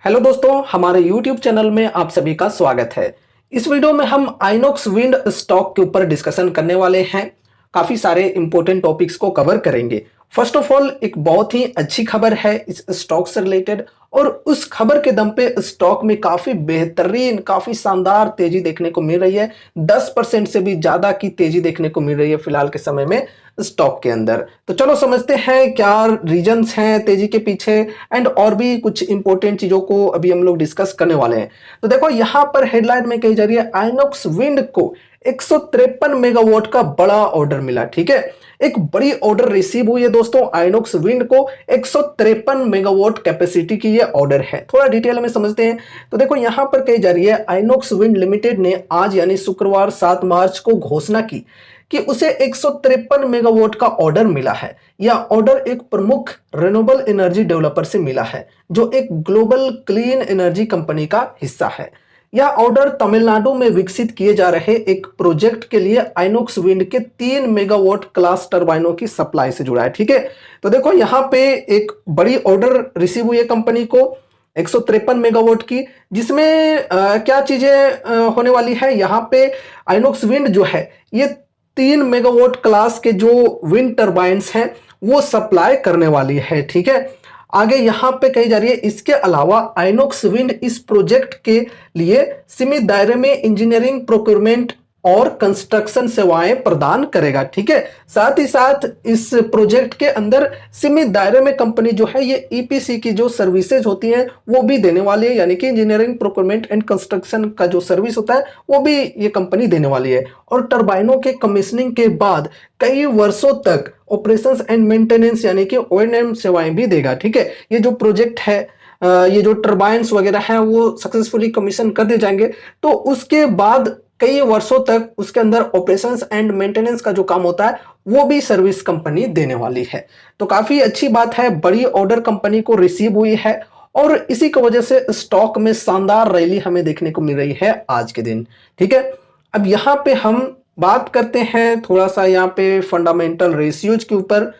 Hello दोस्तों, हमारे YouTube channel में आप सभी का स्वागत है। इस वीडियो में हम आइनॉक्स विंड स्टॉक के ऊपर डिस्कशन करने वाले हैं। काफी सारे इंपॉर्टेंट टॉपिक्स को कवर करेंगे। फर्स्ट ऑफ ऑल, एक बहुत ही अच्छी खबर है इस स्टॉक से रिलेटेड, और उस खबर के दम पे स्टॉक में काफी बेहतरीन, काफी शानदार तेजी देखने को मिल रही है। 10% से भी ज्यादा की तेजी देखने को मिल रही है फिलहाल के समय में स्टॉक के अंदर। तो चलो समझते हैं क्या रीजंस हैं तेजी के पीछे, एंड और भी कुछ इंपॉर्टेंट चीजों को अभी हम लोग डिस्कस करने वाले हैं। तो देखो, यहां पर हेडलाइन में कही जा रही है आइनॉक्स विंड को 153 मेगावाट का बड़ा ऑर्डर मिला। ठीक है, एक बड़ी ऑर्डर रिसीव हुई है दोस्तों। आइनॉक्स विंड को 153 मेगावाट कैपेसिटी की ये ऑर्डर है। थोड़ा डिटेल में समझते हैं। तो देखो, यहां पर कही जा रही है आइनॉक्स विंड लिमिटेड ने आज यानी शुक्रवार 7 मार्च को घोषणा की कि उसे 153 मेगावाट का ऑर्डर मिला है। यह ऑर्डर एक प्रमुख रिन्यूएबल एनर्जी डेवलपर से मिला है, जो एक ग्लोबल क्लीन एनर्जी कंपनी का हिस्सा है। यह ऑर्डर तमिलनाडु में विकसित किए जा रहे एक प्रोजेक्ट के लिए आइनॉक्स विंड के 3 मेगावाट क्लास टरबाइनों की सप्लाई से जुड़ा है। ठीक है, तो देखो यहाँ पे एक बड़ी ऑर्डर रिसीव हुई है कंपनी को 153 मेगावाट की, जिसमें क्या चीजें होने वाली है। यहाँ पे आइनॉक्स विंड जो है ये 3 मेगावाट क्लास के जो विंड टरबाइन्स हैं वो सप्लाई करने वाली है। ठीक है, आगे यहां पे कही जा रही है इसके अलावा आइनॉक्स विंड इस प्रोजेक्ट के लिए सीमित दायरे में इंजीनियरिंग, प्रोक्योरमेंट और कंस्ट्रक्शन सेवाएं प्रदान करेगा। ठीक है, साथ ही साथ इस प्रोजेक्ट के अंदर सीमित दायरे में कंपनी जो है ये ईपीसी की जो सर्विसेज होती हैं वो भी देने वाली है, यानी कि इंजीनियरिंग, प्रोक्योरमेंट एंड कंस्ट्रक्शन का जो सर्विस होता है वो भी ये कंपनी देने वाली है। और टरबाइनों के कमीशनिंग के बाद कई वर्षों तक ऑपरेशंस एंड मेंटेनेंस यानी कि ओएनएम सेवाएं भी देगा। ठीक है, ये जो प्रोजेक्ट है, ये जो टरबाइन्स वगैरह हैं वो सक्सेसफुली कमीशन कर दिए जाएंगे, तो उसके बाद कई वर्षों तक उसके अंदर ऑपरेशंस एंड मेंटेनेंस का जो काम होता है वो भी सर्विस कंपनी देने वाली है। तो काफी अच्छी बात है, बड़ी ऑर्डर कंपनी को रिसीव हुई है, और इसी की वजह से स्टॉक में शानदार रैली हमें देखने को मिल रही है आज के दिन। ठीक है, अब यहाँ पे हम बात करते हैं थोड़ा सा यहाँ पे फंडामेंटल रेशियोज के ऊपर।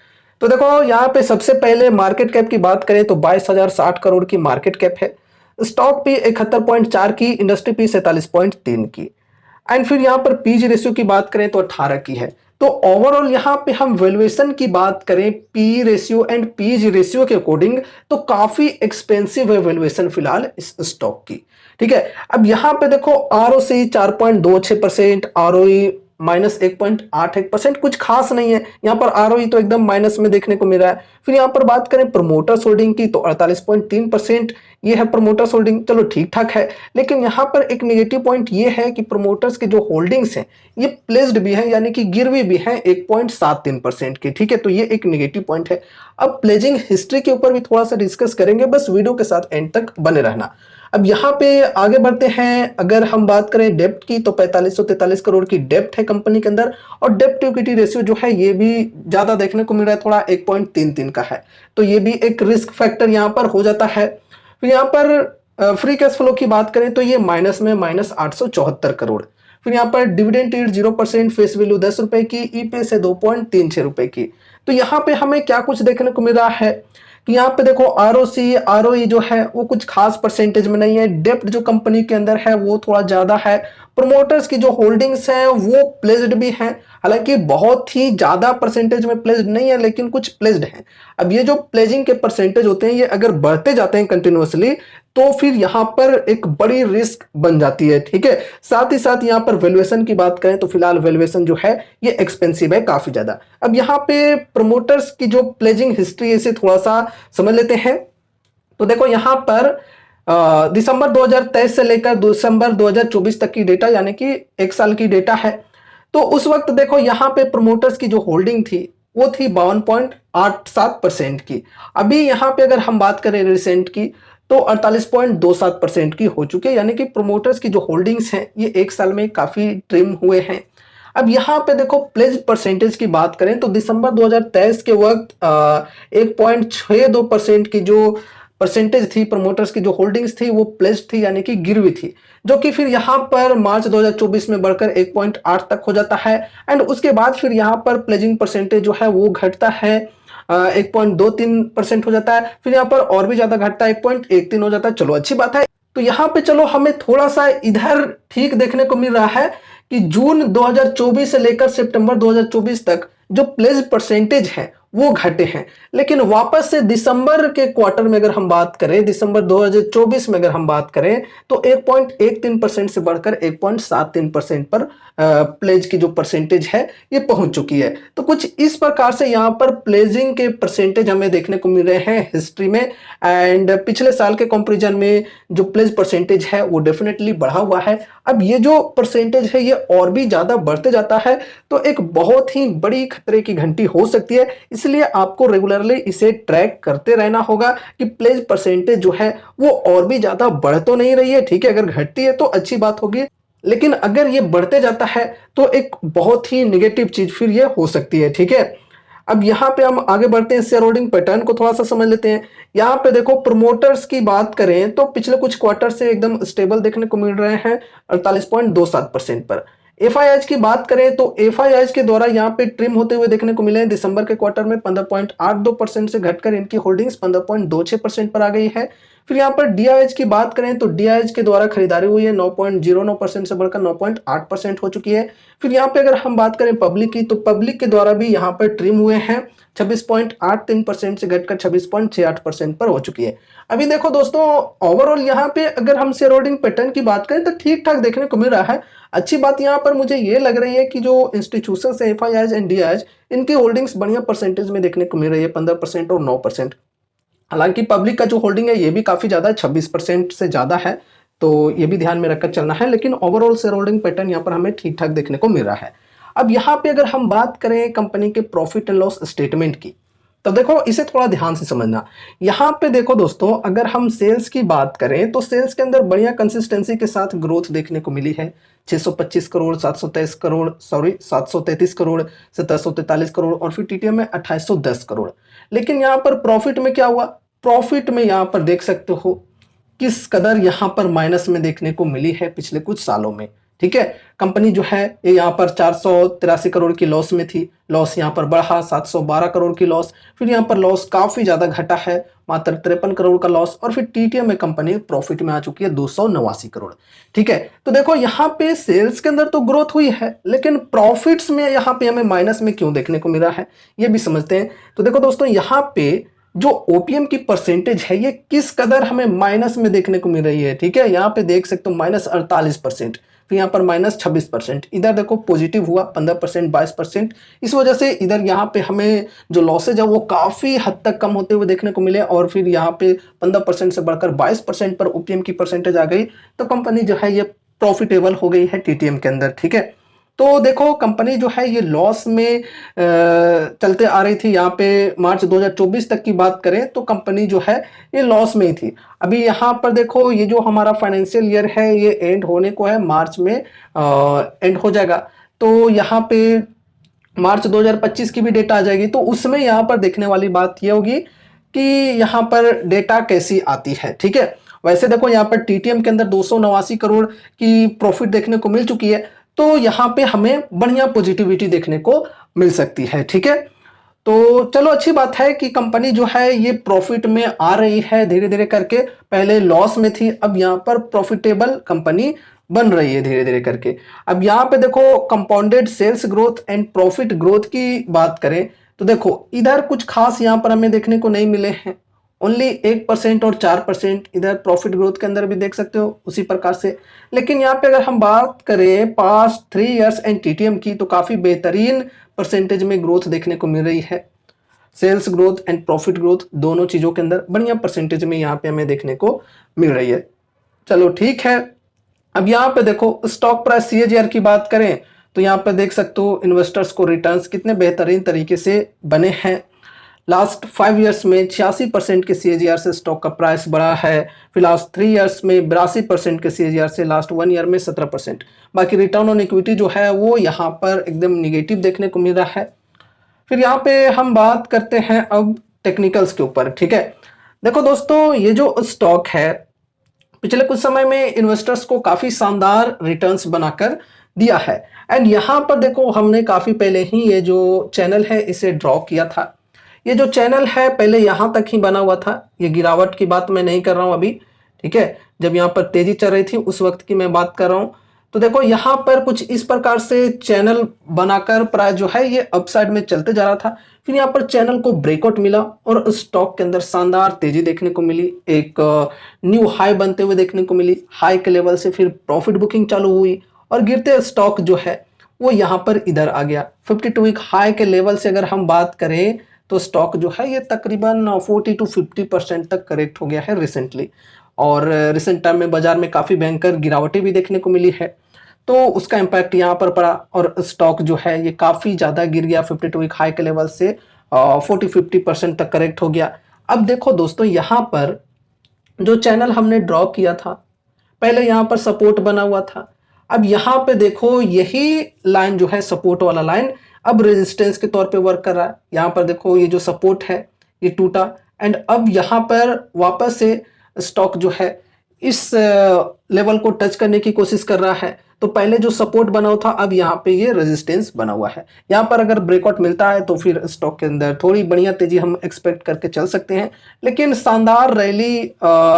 तो देखो, यहाँ पे सबसे पहले मार्केट कैप की बात करें तो 22,060 करोड़ की मार्केट कैप है। स्टॉक पी 71.4 की, इंडस्ट्री पी 47.3 की, एंड फिर यहाँ पर पीजी रेशियो की बात करें तो 18 की है। तो ओवरऑल यहाँ पे हम वैल्यूएशन की बात करें P ratio and PG ratio के अकॉर्डिंग, तो काफी एक्सपेंसिव है वैल्यूएशन फिलहाल इस स्टॉक की। ठीक है, अब यहाँ पे देखो आरओसी 4.26%, आरओई -1.81%, कुछ खास नहीं है। यहाँ पर आरओई तो एकदम माइनस में देखने को मिल रहा है। फिर यहाँ पर बात करें प्रमोटर्स होल्डिंग की तो 48.3% ये है प्रमोटर्स होल्डिंग, चलो ठीक ठाक है। लेकिन यहाँ पर एक नेगेटिव पॉइंट ये है कि प्रमोटर्स के जो होल्डिंग्स हैं ये प्लेस्ड भी हैं, यानी कि गिरवी भी हैं 1.73% की। ठीक है, तो ये एक नेगेटिव पॉइंट है। अब प्लेजिंग हिस्ट्री के ऊपर भी थोड़ा सा डिस्कस करेंगे, बस वीडियो के साथ एंड तक बने रहना। अब यहाँ पे आगे बढ़ते हैं। अगर हम बात करें डेप्ट की तो 4543 करोड़ की डेप्ट है कंपनी के अंदर, और डेप्ट टू इक्विटी रेशियो जो है ये भी ज्यादा देखने को मिल रहा है, थोड़ा 1.33 का है। तो ये भी एक रिस्क फैक्टर यहाँ पर हो जाता है। फिर यहाँ पर फ्री कैश फ्लो की बात करें तो ये माइनस में -874 करोड़। फिर यहाँ पर डिविडेंड यील्ड 0%, फेस वैल्यू 10 रुपए की, ईपीएस है 2.36 रुपए की। तो यहाँ पे हमें क्या कुछ देखने को मिल रहा है कि यहाँ पे देखो आरओसी, आरओई जो है वो कुछ खास परसेंटेज में नहीं है। डेप्ट जो कंपनी के अंदर है वो थोड़ा ज्यादा है। प्रमोटर्स की जो होल्डिंग्स हैं वो प्लेज्ड भी हैं, हालांकि बहुत ही ज्यादा परसेंटेज में प्लेज्ड नहीं है, लेकिन कुछ प्लेज्ड हैं। अब ये जो प्लेजिंग के परसेंटेज होते हैं ये अगर बढ़ते जाते हैं कंटिन्यूअसली तो फिर यहाँ पर एक बड़ी रिस्क बन जाती है। ठीक है, साथ ही साथ यहाँ पर वैल्यूएशन की बात करें तो फिलहाल वैल्यूएशन जो है ये एक्सपेंसिव है काफी ज्यादा। अब यहाँ पे प्रमोटर्स की जो प्लेजिंग हिस्ट्री है इसे थोड़ा सा समझ लेते हैं। तो देखो, यहाँ पर दिसंबर 2023 से लेकर दिसंबर 2024 तक की डेटा, यानी कि एक साल की डेटा है। तो उस वक्त देखो यहाँ पे प्रमोटर्स की जो होल्डिंग थी वो थी 52.87% की। अभी यहाँ पे अगर हम बात करें रिसेंट की तो 48.27% की हो चुकी है, यानी कि प्रमोटर्स की जो होल्डिंग्स हैं ये एक साल में काफी ट्रिम हुए हैं। अब यहाँ पे देखो प्लेज परसेंटेज की बात करें तो दिसंबर 2023 के वक्त 1.62% की जो परसेंटेज थी प्रमोटर्स की जो होल्डिंग्स थी वो प्लेज थी, यानी कि गिरवी थी, जो कि फिर यहाँ पर मार्च 2024 में बढ़कर 1.8 तक हो जाता है। एंड उसके बाद फिर यहाँ पर प्लेजिंग परसेंटेज जो है वो घटता है 1.23% हो जाता है। फिर यहाँ पर और भी ज्यादा घटता है, 1.13 हो जाता है। चलो अच्छी बात है। तो यहाँ पे चलो हमें थोड़ा सा इधर ठीक देखने को मिल रहा है कि जून 2024 से लेकर सितंबर 2024 तक जो प्लेज परसेंटेज है वो घटे हैं। लेकिन वापस से दिसंबर के क्वार्टर में अगर हम बात करें, दिसंबर 2024 में अगर हम बात करें, तो 1.13% से बढ़कर 1.73% पर प्लेज की जो परसेंटेज है ये पहुंच चुकी है। तो कुछ इस प्रकार से यहाँ पर प्लेजिंग के परसेंटेज हमें देखने को मिल रहे हैं हिस्ट्री में। एंड पिछले साल के कंपैरिजन में जो प्लेज परसेंटेज है वो डेफिनेटली बढ़ा हुआ है। अब ये जो परसेंटेज है ये और भी ज्यादा बढ़ते जाता है तो एक बहुत ही बड़ी खतरे की घंटी हो सकती है। इसलिए आपको रेगुलरली इसे ट्रैक करते रहना होगा कि प्लेज परसेंटेज जो है वो और भी ज्यादा बढ़ तो नहीं रही है, ठीक है। अगर घटती है तो अच्छी बात होगी, लेकिन अगर ये बढ़ते जाता है तो एक बहुत ही निगेटिव चीज फिर ये हो सकती है, ठीक है। अब यहाँ पे हम आगे बढ़ते हैं, शेयर होल्डिंग पैटर्न को थोड़ा सा समझ लेते हैं। यहाँ पे देखो प्रमोटर्स की बात करें तो पिछले कुछ क्वार्टर से एकदम स्टेबल देखने को मिल रहे हैं 48.27% पर। एफआईआईज की बात करें तो एफआईआईज के द्वारा यहाँ पे ट्रिम होते हुए देखने को मिले हैं। दिसंबर के क्वार्टर में 15.82% से घटकर इनकी होल्डिंग्स 15.26% पर आ गई है। फिर यहाँ पर डीआईएच की बात करें तो डीआईएच के द्वारा खरीदारी हुई है 9.09% से बढ़कर 9.8% हो चुकी है। फिर यहाँ पे अगर हम बात करें पब्लिक की तो पब्लिक के द्वारा भी यहाँ पर ट्रिम हुए हैं 26.83% से घटकर 26.68% पर हो चुकी है। अभी देखो दोस्तों, ओवरऑल यहाँ पे अगर हम शेयर होल्डिंग पैटर्न की बात करें तो ठीक ठाक देखने को मिल रहा है। अच्छी बात यहाँ पर मुझे ये लग रही है कि जो इंस्टीट्यूशन है एफआईआईज एंड डीआईएच, इनकी होल्डिंग्स बढ़िया परसेंटेज में देखने को मिल रही है, 15% और 9%। हालांकि पब्लिक का जो होल्डिंग है ये भी काफी ज्यादा है, 26% से ज्यादा है, तो ये भी ध्यान में रखकर चलना है। लेकिन ओवरऑल शेयर होल्डिंग पैटर्न यहाँ पर हमें ठीक ठाक देखने को मिल रहा है। अब यहाँ पे अगर हम बात करें कंपनी के प्रॉफिट एंड लॉस स्टेटमेंट की, तो देखो इसे थोड़ा ध्यान से समझना। यहाँ पे देखो दोस्तों, अगर हम सेल्स की बात करें तो सेल्स के अंदर बढ़िया कंसिस्टेंसी के साथ ग्रोथ देखने को मिली है। 625 करोड़, 733 करोड़, 1743 करोड़ और फिर टीटीएम में 2810 करोड़। लेकिन यहाँ पर प्रॉफिट में क्या हुआ? प्रॉफिट में यहाँ पर देख सकते हो किस कदर यहाँ पर माइनस में देखने को मिली है पिछले कुछ सालों में, ठीक है। कंपनी जो है ये यहाँ पर 483 करोड़ की लॉस में थी, लॉस यहाँ पर बढ़ा 712 करोड़ की लॉस। फिर यहाँ पर लॉस काफी ज्यादा घटा है, मात्र 53 करोड़ का लॉस। और फिर टीटीएम में कंपनी प्रॉफिट में आ चुकी है 289 करोड़, ठीक है। तो देखो यहाँ पे सेल्स के अंदर तो ग्रोथ हुई है, लेकिन प्रॉफिट्स में यहाँ पे हमें माइनस में क्यों देखने को मिल रहा है ये भी समझते हैं। तो देखो दोस्तों, यहाँ पे जो ओपीएम की परसेंटेज है ये किस कदर हमें माइनस में देखने को मिल रही है, ठीक है। यहाँ पे देख सकते हो -48%, फिर यहाँ पर -26%, इधर देखो पॉजिटिव हुआ 15%, 22%। इस वजह से इधर यहाँ पे हमें जो लॉसेज है वो काफी हद तक कम होते हुए देखने को मिले। और फिर यहाँ पे 15% से बढ़कर 22% पर ओपीएम की परसेंटेज आ गई, तो कंपनी जो है ये प्रॉफिटेबल हो गई है टीटीएम के अंदर, ठीक है। तो देखो कंपनी जो है ये लॉस में चलते आ रही थी। यहाँ पे मार्च 2024 तक की बात करें तो कंपनी जो है ये लॉस में ही थी। अभी यहाँ पर देखो ये जो हमारा फाइनेंशियल ईयर है ये एंड होने को है, मार्च में एंड हो जाएगा। तो यहाँ पे मार्च 2025 की भी डेटा आ जाएगी, तो उसमें यहाँ पर देखने वाली बात ये होगी कि यहाँ पर डेटा कैसी आती है, ठीक है। वैसे देखो यहाँ पर टीटीएम के अंदर 289 करोड़ की प्रॉफिट देखने को मिल चुकी है, तो यहाँ पे हमें बढ़िया पॉजिटिविटी देखने को मिल सकती है, ठीक है। तो चलो अच्छी बात है कि कंपनी जो है ये प्रॉफिट में आ रही है धीरे धीरे करके। पहले लॉस में थी, अब यहाँ पर प्रॉफिटेबल कंपनी बन रही है धीरे धीरे करके। अब यहाँ पे देखो compounded sales growth and profit growth की बात करें तो देखो इधर कुछ खास यहाँ पर हमें देखने को नहीं मिले हैं। ओनली 1% और 4% इधर प्रॉफिट ग्रोथ के अंदर भी देख सकते हो उसी प्रकार से। लेकिन यहाँ पे अगर हम बात करें पास्ट 3 इयर्स एंड टीटीएम की, तो काफी बेहतरीन परसेंटेज में ग्रोथ देखने को मिल रही है। Sales growth and profit growth दोनों चीजों के अंदर बढ़िया परसेंटेज में यहाँ पे हमें देखने को मिल रही है। चलो ठीक है। अब यहाँ पे देखो स्टॉक प्राइस सीएजीआर की बात करें तो यहाँ पे देख सकते हो इन्वेस्टर्स को रिटर्न्स कितने बेहतरीन तरीके से बने हैं। लास्ट 5 इयर्स में 86% के सीएजीआर से स्टॉक का प्राइस बढ़ा है। फिर लास्ट 3 इयर्स में 82% के सीएजीआर से, लास्ट 1 ईयर में 17%। बाकी रिटर्न ऑन इक्विटी जो है वो यहाँ पर एकदम निगेटिव देखने को मिल रहा है। फिर यहाँ पे हम बात करते हैं अब टेक्निकल्स के ऊपर, ठीक है। देखो दोस्तों, ये जो स्टॉक है पिछले कुछ समय में इन्वेस्टर्स को काफी शानदार रिटर्न्स बनाकर दिया है। एंड यहाँ पर देखो हमने काफी पहले ही ये जो चैनल है इसे ड्रॉ किया था। ये जो चैनल है पहले यहाँ तक ही बना हुआ था, ये गिरावट की बात मैं नहीं कर रहा हूँ अभी, ठीक है, जब यहाँ पर तेजी चल रही थी उस वक्त की मैं बात कर रहा हूँ। तो देखो यहाँ पर कुछ इस प्रकार से चैनल बनाकर प्राय जो है ये अपसाइड में चलते जा रहा था, फिर यहाँ पर चैनल को ब्रेकआउट मिला और स्टॉक के अंदर शानदार तेजी देखने को मिली, एक न्यू हाई बनते हुए देखने को मिली, हाई के लेवल से फिर प्रॉफिट बुकिंग चालू हुई और गिरते स्टॉक जो है वो यहाँ पर इधर आ गया। 52 वीक हाई के लेवल से अगर हम बात करें तो स्टॉक जो है ये तकरीबन 40 to 50% तक करेक्ट हो गया है रिसेंटली, और रिसेंट टाइम में बाजार में काफ़ी भयंकर गिरावटें भी देखने को मिली है, तो उसका इम्पैक्ट यहाँ पर पड़ा और स्टॉक जो है ये काफ़ी ज़्यादा गिर गया, 52 वीक हाई के लेवल से 40-50% तक करेक्ट हो गया। अब देखो दोस्तों यहाँ पर जो चैनल हमने ड्रॉ किया था, पहले यहाँ पर सपोर्ट बना हुआ था, अब यहाँ पे देखो यही लाइन जो है सपोर्ट वाला लाइन अब रेजिस्टेंस के तौर पे वर्क कर रहा है। यहाँ पर देखो ये जो सपोर्ट है ये टूटा एंड अब यहाँ पर वापस से स्टॉक जो है इस लेवल को टच करने की कोशिश कर रहा है। तो पहले जो सपोर्ट बना हुआ था अब यहाँ पे ये रेजिस्टेंस बना हुआ है, यहाँ पर अगर ब्रेकआउट मिलता है तो फिर स्टॉक के अंदर थोड़ी बढ़िया तेजी हम एक्सपेक्ट करके चल सकते हैं। लेकिन शानदार रैली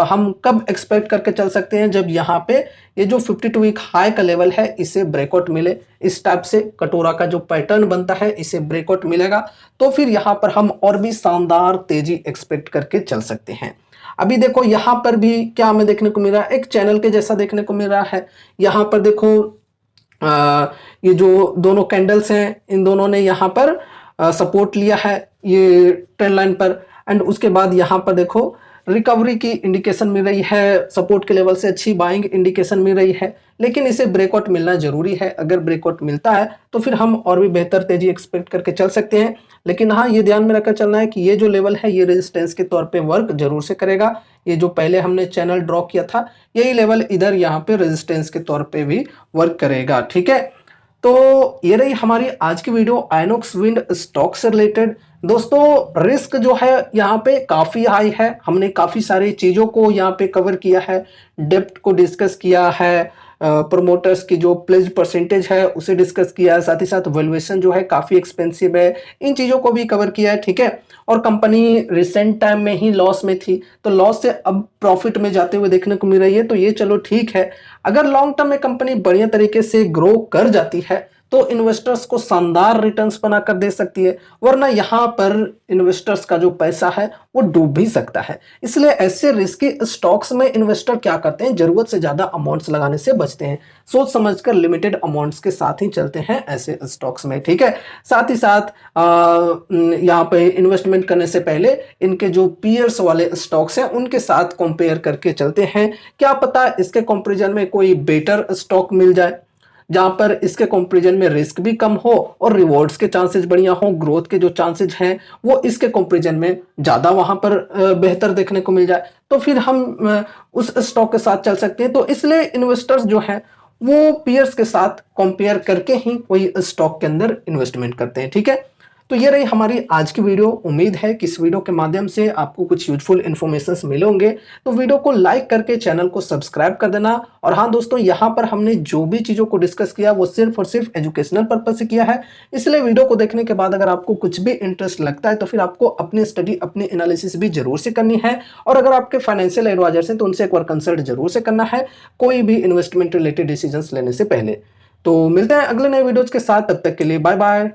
हम कब एक्सपेक्ट करके चल सकते हैं, जब यहाँ पे ये जो 52 वीक हाई का लेवल है इसे ब्रेकआउट मिले, इस टाइप से कटोरा का जो पैटर्न बनता है इसे ब्रेकआउट मिलेगा तो फिर यहाँ पर हम और भी शानदार तेजी एक्सपेक्ट करके चल सकते हैं। अभी देखो यहाँ पर भी क्या हमें देखने को मिल रहा है, एक चैनल के जैसा देखने को मिल रहा है। यहाँ पर देखो ये जो दोनों कैंडल्स हैं इन दोनों ने यहाँ पर सपोर्ट लिया है ये ट्रेंड लाइन पर, एंड उसके बाद यहाँ पर देखो रिकवरी की इंडिकेशन मिल रही है, सपोर्ट के लेवल से अच्छी बाइंग इंडिकेशन मिल रही है, लेकिन इसे ब्रेकआउट मिलना जरूरी है। अगर ब्रेकआउट मिलता है तो फिर हम और भी बेहतर तेजी एक्सपेक्ट करके चल सकते हैं। लेकिन हाँ ये ध्यान में रखकर चलना है कि ये जो लेवल है ये रेजिस्टेंस के तौर पे वर्क जरूर से करेगा। ये जो पहले हमने चैनल ड्रॉ किया था यही लेवल इधर यहाँ पे रेजिस्टेंस के तौर पे भी वर्क करेगा, ठीक है। तो ये रही हमारी आज की वीडियो आइनॉक्स विंड स्टॉक से रिलेटेड। दोस्तों रिस्क जो है यहाँ पे काफी हाई है, हमने काफी सारी चीजों को यहाँ पे कवर किया है, डेप्ट को डिस्कस किया है, प्रोमोटर्स की जो प्लेज परसेंटेज है उसे डिस्कस किया है, साथ ही साथ वैल्यूएशन जो है काफी एक्सपेंसिव है, इन चीजों को भी कवर किया है, ठीक है। और कंपनी रिसेंट टाइम में ही लॉस में थी तो लॉस से अब प्रॉफिट में जाते हुए देखने को मिल रही है, तो ये चलो ठीक है। अगर लॉन्ग टर्म में कंपनी बढ़िया तरीके से ग्रो कर जाती है तो इन्वेस्टर्स को शानदार रिटर्न्स बनाकर दे सकती है, वरना यहाँ पर इन्वेस्टर्स का जो पैसा है वो डूब भी सकता है। इसलिए ऐसे रिस्की स्टॉक्स में इन्वेस्टर क्या करते हैं, जरूरत से ज्यादा अमाउंट्स लगाने से बचते हैं, सोच समझकर लिमिटेड अमाउंट्स के साथ ही चलते हैं ऐसे स्टॉक्स में, ठीक है। साथ ही साथ यहाँ पे इन्वेस्टमेंट करने से पहले इनके जो पीयर्स वाले स्टॉक्स हैं उनके साथ कंपेयर करके चलते हैं, क्या पता इसके कंपैरिजन में कोई बेटर स्टॉक मिल जाए जहां पर इसके कंपैरिजन में रिस्क भी कम हो और रिवॉर्ड्स के चांसेस बढ़िया हो, ग्रोथ के जो चांसेस हैं वो इसके कंपैरिजन में ज्यादा वहां पर बेहतर देखने को मिल जाए, तो फिर हम उस स्टॉक के साथ चल सकते हैं। तो इसलिए इन्वेस्टर्स जो है वो पीयर्स के साथ कंपेयर करके ही कोई स्टॉक के अंदर इन्वेस्टमेंट करते हैं, ठीक है। तो ये रही हमारी आज की वीडियो, उम्मीद है कि इस वीडियो के माध्यम से आपको कुछ यूजफुल इन्फॉर्मेशंस मिले होंगे। तो वीडियो को लाइक करके चैनल को सब्सक्राइब कर देना। और हाँ दोस्तों, यहाँ पर हमने जो भी चीज़ों को डिस्कस किया वो सिर्फ और सिर्फ एजुकेशनल पर्पज से किया है, इसलिए वीडियो को देखने के बाद अगर आपको कुछ भी इंटरेस्ट लगता है तो फिर आपको अपनी स्टडी अपनी एनालिसिस भी जरूर से करनी है। और अगर आपके फाइनेंशियल एडवाइजर हैं तो उनसे एक बार कंसल्ट जरूर से करना है कोई भी इन्वेस्टमेंट रिलेटेड डिसीजंस लेने से पहले। तो मिलते हैं अगले नए वीडियोज के साथ, तब तक के लिए बाय बाय।